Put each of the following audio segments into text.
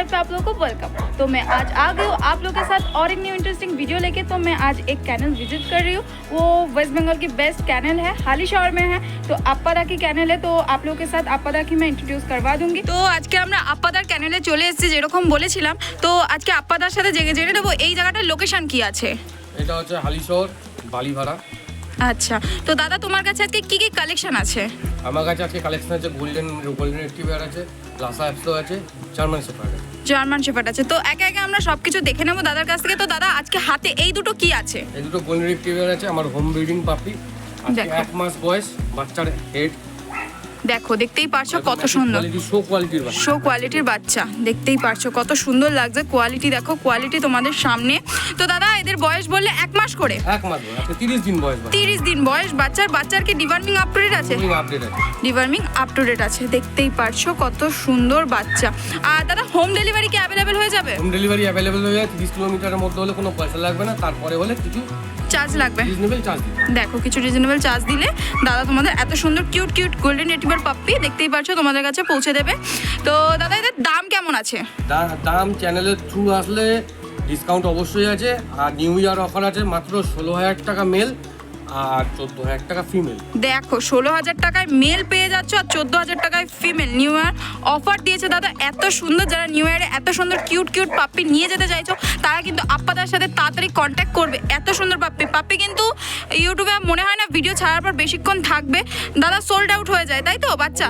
Channel पे आप लोगों को वेलकम। तो मैं आज आ गई हूँ आप लोगों के साथ और एक न्यू इंटरेस्टिंग वीडियो लेके। तो मैं आज एक कैनल विजिट कर रही हूँ, वो वेस्ट बंगाल की बेस्ट कैनल है, हालीशहर में है। तो আপ্পাদা की कैनल है, तो आप लोगों के साथ আপ্পাদা की मैं इंट्रोड्यूस करवा दूंगी। तो আজকে আমরা আপ্পাদার ক্যানেলে চলে এসেছি যেরকম বলেছিলাম। তো আজকে আপ্পাদার সাথে জেনে নেবো এই জায়গাটার লোকেশন কি আছে। এটা হচ্ছে হালিশহর বালিভাড়া। আচ্ছা, তো দাদা তোমার কাছে আজকে কি কি কালেকশন আছে? আমার কাছে আজকে কালেকশন আছে গোল্ডেন রিট্রিভার আছে, লাসা অ্যাপসো আছে, জার্মান শেফার্ড আছে। জার্মান শেফার্ড আছে। তো একে একে আমরা সবকিছু দেখে নেবো দাদার কাছ থেকে। তো দাদা আজকে হাতে এই দুটো কি আছে? এই দুটো গোল্ডেন রিট্রিভার আছে, আমার হোম ব্রিডিং পাপি। আজকে 1 মাস বয়স, বাচ্চার হেড দেখো, দেখতেই পারছো কত সুন্দর শো কোয়ালিটির বাচ্চা। দেখতেই পারছো কত সুন্দর লাগছে, কোয়ালিটি দেখো, কোয়ালিটি তোমাদের সামনে। তো দাদা এদের বয়স বললে 1 মাস করে? 1 মাস বয়স, 30 দিন বয়স। 30 দিন বয়স বাচ্চার কি ডিওয়ার্মিং আপ টু ডেট আছে? ডিওয়ার্মিং আপ টু ডেট আছে। দেখতেই পারছো কত সুন্দর বাচ্চা। আর দাদা হোম ডেলিভারি কি অ্যাভেলেবেল হয়ে যাবে? হোম ডেলিভারি অ্যাভেলেবেল হয়ে যায়। 30 কিলোমিটারের মধ্যে হলে কোনো পয়সা লাগবে না, তারপরে হলে কিছু চার্জ লাগবে। Reasonable charge. দেখো কিছু রিজনেবল চার্জ দিলে দাদা তোমাদের এত সুন্দর কিউট গোল্ডেন রিট্রিভার পাপ্পি দেখতেই পারছো তোমাদের কাছে পৌঁছে দেবে। তো দাদা এদের দাম কেমন আছে? দাম চ্যানেলের থ্রু আসলে ডিসকাউন্ট অবশ্যই আছে। আর নিউ ইয়ার অফার আছে, মাত্র 16,000 টাকা মেল আর 14,000 টাকা ফিমেল। দেখো 16,000 টাকায় মেল পেয়ে যাচ্ছ আর 14,000 টাকায় ফিমেল। নিউ ইয়ার অফার দিয়েছে দাদা এত সুন্দর। যারা নিউ ইয়ারে এত সুন্দর কিউট পাপ্পি নিয়ে যেতে চাইছো তারা কিন্তু আপ্পাদার সাথে তাড়াতাড়ি কন্ট্যাক্ট করবে। এত সুন্দর পাপ্পি কিন্তু ইউটিউবে মনে হয় না ভিডিও ছাড়ার পর বেশিক্ষণ থাকবে, দাদা সোল্ড আউট হয়ে যায়, তাই তো বাচ্চা?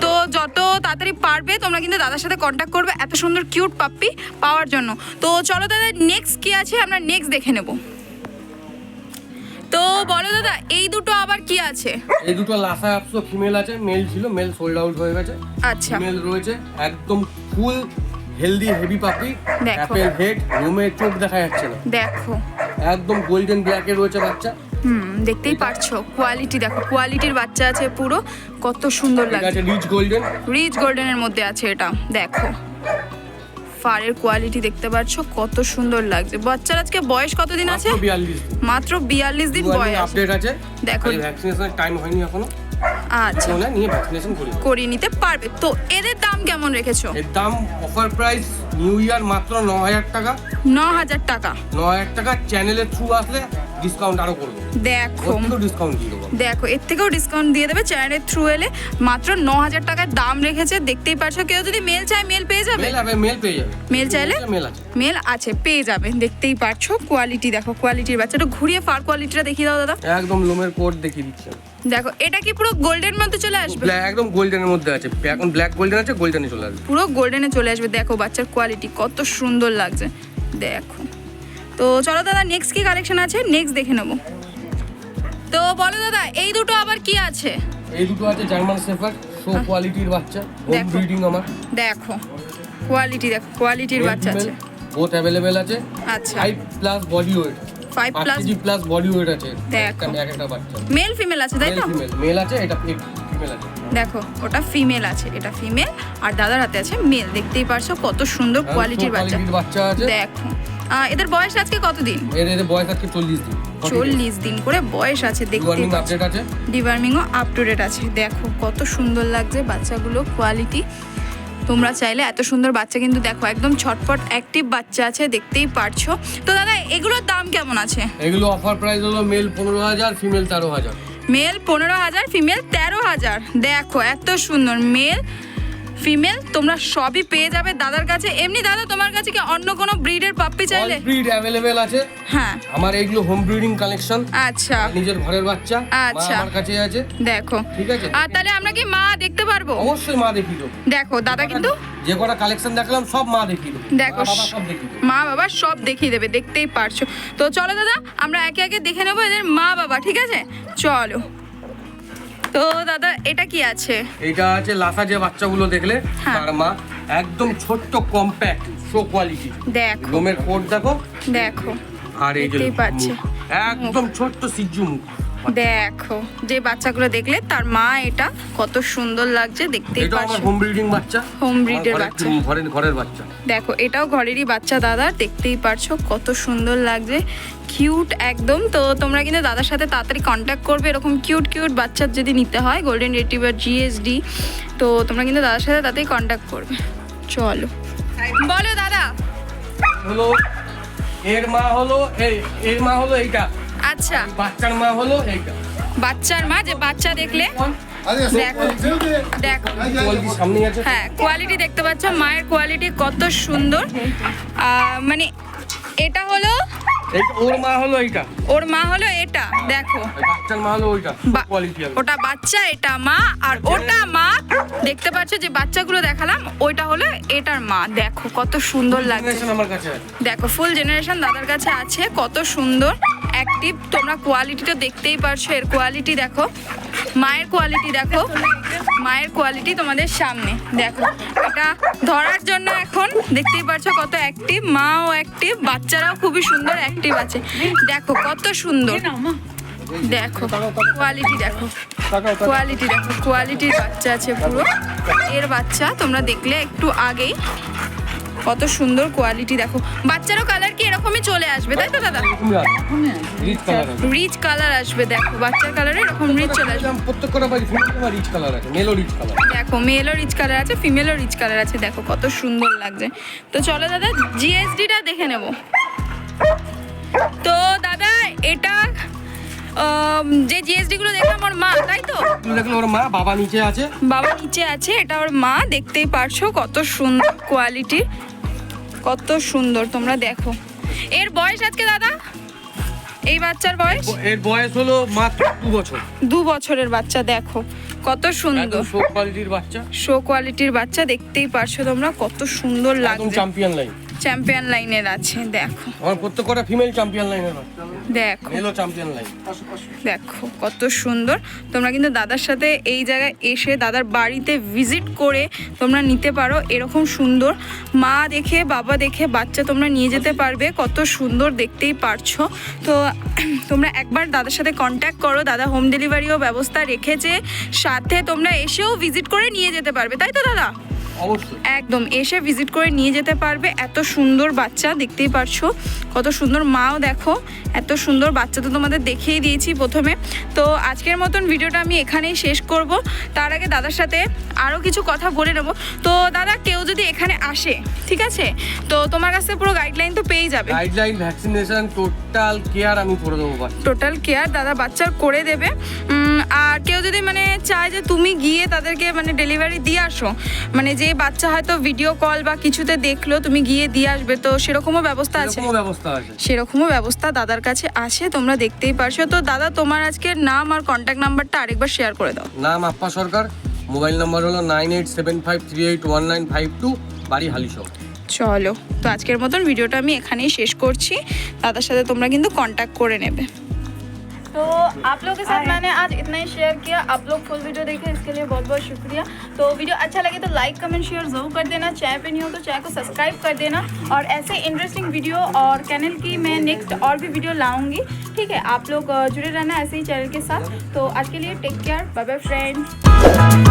তো যত তাড়াতাড়ি পারবে তোমরা কিন্তু দাদার সাথে কন্ট্যাক্ট করবে এত সুন্দর কিউট পাপ্পি পাওয়ার জন্য। তো চলো দাদা নেক্সট কি আছে আমরা নেক্সট দেখে নেবো। তো বলো দাদা এই দুটো আবার কি আছে? এই দুটো লাসা অ্যাপসো ফিমেল আছে, মেল ছিল, মেল সোল্ড আউট হয়ে গেছে। আচ্ছা, ফিমেল রয়েছে একদম ফুল হেলদি হেভি পাপি। দেখো অ্যাপেল হেড, রুমে চোখ দেখা যাচ্ছে না, দেখো একদম গোল্ডেন ব্ল্যাকে রয়েছে বাচ্চা। দেখতেই পারছো কোয়ালিটি দেখো, কোয়ালিটির বাচ্চা আছে পুরো, কত সুন্দর ঠিক লাগছে। আছে, রিচ গোল্ডেনের মধ্যে আছে এটা। দেখো ফারের কোয়ালিটি দেখতে পাচ্ছ কত সুন্দর লাগছে। বাচ্চার আজকে বয়স কতদিন আছে? মাত্র 42 দিন বয়স। আপডেট আছে। দেখো ভ্যাকসিনেশনের টাইম হয়নি এখনো। আচ্ছা, ওনা নিয়ে ভ্যাকসিনেশন করিয়ে নিতে পারবে। তো এদের দাম কেমন রেখেছো? এর দাম অফার প্রাইস নিউ ইয়ার মাত্র 9,000 টাকা। 9,000 টাকা। 9,000 টাকা চ্যানেলের থ্রু আসলে ডিসকাউন্ট আরো করব। দেখো ডিসকাউন্ট দিয়ে দেবো। দেখো এর থেকেও ডিসকাউন্ট দিয়ে দেবে চ্যানেলের থ্রু এলে। মাত্র 9,000 টাকার দাম রেখেছে। দেখতেই পারছো, কেউ যদি মেল চায় মেল পেয়ে যাবে। মেল পেয়ে যাবে। মেল চাইলে মেল আছে, পেয়ে যাবে। দেখতেই পারছো কোয়ালিটি দেখো, কোয়ালিটির বাচ্চাটা ঘুরিয়ে ফার কোয়ালিটিটা দেখিয়ে দাও দাদা। একদম লোমের কোট দেখিয়ে দিচ্ছি। দেখো এটা কি পুরো গোল্ডেন মধ্যে চলে আসবে? একদম গোল্ডেনের মধ্যে আছে, এখন ব্ল্যাক গোল্ডেন আছে, গোল্ডেনে চলে আসবে। পুরো গোল্ডেনে চলে আসবে। দেখো বাচ্চার কোয়ালিটি কত সুন্দর লাগছে, দেখো। তো চলো দাদা নেক্সট কি কালেকশন আছে নেক্সট দেখে নেবো। তো বলো দাদা এই দুটো আবার কি আছে? এই দুটো আছে জার্মান শেফার্ড, শো কোয়ালিটির বাচ্চা, হোম ব্রিডিং আমার। দেখো কোয়ালিটি দেখো, কোয়ালিটির বাচ্চা আছে, বোথ अवेलेबल আছে। আচ্ছা 5+ বডি ওয়েট, 5+ বডি ওয়েট আছে। দেখো একটা বাচ্চা মেল ফিমেল আছে, তাই তো? মেল আছে, এটা ফিমেল আছে। দেখো ওটা ফিমেল আছে, এটা ফিমেল, আর দাদার হাতে আছে মেল। দেখতেই পারছো কত সুন্দর কোয়ালিটির বাচ্চা আছে। দেখো এদের বয়স আজকে কতদিন? এদের বয়স আজকে 40 দিন। 40 দিন করে বয়স আছে। দেখতেই পাচ্ছো ডিওয়ার্মিংও আপ টু ডেট আছে। দেখো কত সুন্দর লাগছে বাচ্চাগুলো, কোয়ালিটি। তোমরা চাইলে এত সুন্দর বাচ্চা কিন্তু দেখো একদম ছটপট অ্যাক্টিভ বাচ্চা আছে, দেখতেই পারছো। তো দাদা এগুলোর দাম কেমন আছে? এগুলো অফার প্রাইস হলো মেল 15,000, ফিমেল 13,000। Male 15,000, female 13,000। দেখো এত সুন্দর মেল ফিমেল তোমরা সবই পেয়ে যাবে দাদার কাছে। এমনি দাদা তোমার কাছে কি অন্য কোনো ব্রিডের পাপ্পি চাইলে? অল ব্রিড अवेलेबल আছে। হ্যাঁ আমার এইগুলো হোম ব্রিডিং কালেকশন। আচ্ছা, নিজের ঘরের বাচ্চা। আচ্ছা, আমার কাছে আছে। দেখো ঠিক আছে। আর তাহলে আমরা কি মা দেখতে পারবো? অবশ্যই মা দেখিয়ে দেবো। দেখো দাদা কিন্তু যে কটা কালেকশন দেখলাম সব মা দেখিয়ে দেবো। দেখো মা বাবা সব দেখিয়ে দেবে, দেখতেই পারছো। তো চলো দাদা আমরা একে একে দেখে নেবো এদের মা বাবা, ঠিক আছে? চলো। তো দাদা এটা কি আছে? এটা আছে লাসা, যে বাচ্চাগুলো দেখলে তার মা, একদম ছোট্ট কম্প্যাক্ট শো কোয়ালিটি। দেখো লোমের কোট দেখো, দেখো আর এই যে দেখতেই পাচ্ছি একদম ছোট্ট সিজ্জু মুখ। দেখো যে বাচ্চাগুলো দেখলে তার মা, এটা কত সুন্দর লাগছে, দেখতেই এটা আমার পাচ্ছো। হোম ব্রিডিং বাচ্চা, হোম ব্রিডের বাচ্চা, ঘরের বাচ্চা। দেখো এটাও ঘরেরই বাচ্চা দাদা, দেখতেই পারছো কত সুন্দর লাগছে, কিউট একদম। তো তোমরা কিন্তু দাদার সাথে তাড়াতাড়ি কন্ট্যাক্ট করবে এরকম কিউট বাচ্চা যদি নিতে হয়, গোল্ডেন রিট্রিভার GSD। তো তোমরা কিন্তু দাদার সাথে তাড়াতাড়ি কন্ট্যাক্ট করবে। চলো বলো দাদা। হলো এর মা হলো এর মা হলো এইটা, আচ্ছা, বাচ্চার মা হলো এইটা। বাচ্চার মা, যে বাচ্চা দেখলে দেখো দেখো কোয়ালিটি সামনেই আছে। হ্যাঁ, কোয়ালিটি দেখতে পাচ্ছ, মায়ের কোয়ালিটি কত সুন্দর। মানে এটা হলো এইটা ওর মা হলো এইটা, ওর মা হলো এটা, দেখো আর বাচ্চার মা হলো ওইটা। কোয়ালিটি আছে। ওটা বাচ্চা, এটা মা, আর ওটা মা। দেখতে পাচ্ছ যে বাচ্চাগুলো দেখালাম, ওইটা হলো এটার মা। দেখো কত সুন্দর লাগছে। Generation আমার কাছে আছে। দেখো ফুল জেনারেশন দাদার কাছে আছে, কত সুন্দর অ্যাক্টিভ। তোমরা কোয়ালিটিটা দেখতেই পারছো, এর কোয়ালিটি দেখো, মায়ের কোয়ালিটি দেখো, মায়ের কোয়ালিটি তোমাদের সামনে দেখো। এটা ধরার জন্য এখন দেখতেই পারছো কত অ্যাক্টিভ, মাও অ্যাক্টিভ, বাচ্চারাও খুবই সুন্দর অ্যাক্টিভ আছে। দেখো কত সুন্দর, দেখো কোয়ালিটি দেখো, কোয়ালিটি দেখো, কোয়ালিটির বাচ্চা আছে পুরো। এর বাচ্চা তোমরা দেখলে একটু আগেই, কত সুন্দর কোয়ালিটি দেখো। বাচ্চারও কালার কি এরকমই চলে আসবে, তাই তো দাদা? রিচ কালার আছে। রিচ কালার আসবে, দেখো বাচ্চার কালারে এরকম রিচ চলে আসবে। প্রত্যেকটা বাড়ি ফিমেল রিচ কালার আছে, মেলও রিচ কালার। দেখো মেলও রিচ কালার আছে, ফিমেলও রিচ কালার আছে, দেখো কত সুন্দর লাগছে। তো চলো দাদা জিএসডিটা দেখে নেব। তো দাদা এটা যে জিএসডি গুলো দেখলাম ওর মা, তাই তো? দেখলো ওর মা, বাবা নিচে আছে। বাবা নিচে আছে, এটা ওর মা। দেখতেই পারছো কত সুন্দর কোয়ালিটি, কত সুন্দর। তোমরা দেখো এর বয়স আজকে দাদা, এই বাচ্চার বয়স এর বয়স হলো মাত্র 2 বছর। 2 বছরের বাচ্চা, দেখো কত সুন্দর। শো কোয়ালিটির বাচ্চা, শো কোয়ালিটির বাচ্চা, দেখতেই পারছো তোমরা কত সুন্দর একদম লাগছে। চ্যাম্পিয়ন লাইন, চ্যাম্পিয়ন লাইনের আছে, দেখো আমার প্রত্যেকটা ফিমেল চ্যাম্পিয়ন লাইনের বাচ্চা। দেখো মেলও চ্যাম্পিয়ন লাইন। দেখো কত সুন্দর। তোমরা কিন্তু দাদার সাথে এই জায়গায় এসে দাদার বাড়িতে ভিজিট করে তোমরা নিতে পারো। এরকম সুন্দর মা দেখে বাবা দেখে বাচ্চা তোমরা নিয়ে যেতে পারবে, কত সুন্দর দেখতেই পারছো। তো তোমরা একবার দাদার সাথে কন্ট্যাক্ট করো, দাদা হোম ডেলিভারিও ব্যবস্থা রেখেছে, সাথে তোমরা এসেও ভিজিট করে নিয়ে যেতে পারবে, তাই তো দাদা? অবশ্যই একদম এসে ভিজিট করে নিয়ে যেতে পারবে। এত সুন্দর বাচ্চা দেখতেই পারছো, কত সুন্দর। মাও দেখো এত সুন্দর বাচ্চা, তো তোমাদের দেখিয়ে দিয়েছি প্রথমে। তো আজকের মতন ভিডিওটা আমি এখানেই শেষ করব। তার আগে দাদার সাথে আরও কিছু কথা বলে নেব। তো দাদা কেউ যদি এখানে আসে, ঠিক আছে, তো তোমার কাছে পুরো গাইডলাইন তো পেয়ে যাবে। গাইডলাইন, ভ্যাকসিনেশন, টোটাল কেয়ার আমি করে দেবো। টোটাল কেয়ার দাদা বাচ্চার করে দেবে। আর কেউ যদি মানে চায় যে তুমি গিয়ে তাদেরকে মানে ডেলিভারি দিয়ে আসো, মানে যে বাচ্চা হয়তো ভিডিও কল বা কিছুতে দেখলো, তুমি গিয়ে দিয়ে আসবে, তো সেরকমও ব্যবস্থা আছে? সেরকমও ব্যবস্থা দাদার কাছে আছে, তোমরা দেখতেই পারছো। তো দাদা তোমার আজকের নাম আর কন্ট্যাক্ট নাম্বারটা আরেকবার শেয়ার করে দাও। নাম আপ্পা সরকার, মোবাইল নাম্বার হলো 9875381952, বাড়ি হালিশহর। চলো, তো আজকের মতন ভিডিওটা আমি এখানেই শেষ করছি। দাদার সাথে তোমরা কিন্তু কন্ট্যাক্ট করে नेबे। तो आप लोगों के साथ मैंने आज इतना ही शेयर किया। आप लोग फुल वीडियो देखे, इसके लिए बहुत बहुत शुक्रिया। तो वीडियो अच्छा लगे तो लाइक कमेंट शेयर ज़रूर कर देना। चैनल पे नहीं हो तो चैनल को सब्सक्राइब कर देना। और ऐसे इंटरेस्टिंग वीडियो और चैनल की मैं नेक्स्ट और भी वीडियो लाऊंगी, ठीक है? आप लोग जुड़े रहना ऐसे ही चैनल के साथ। तो आज के लिए take care, bye bye friends.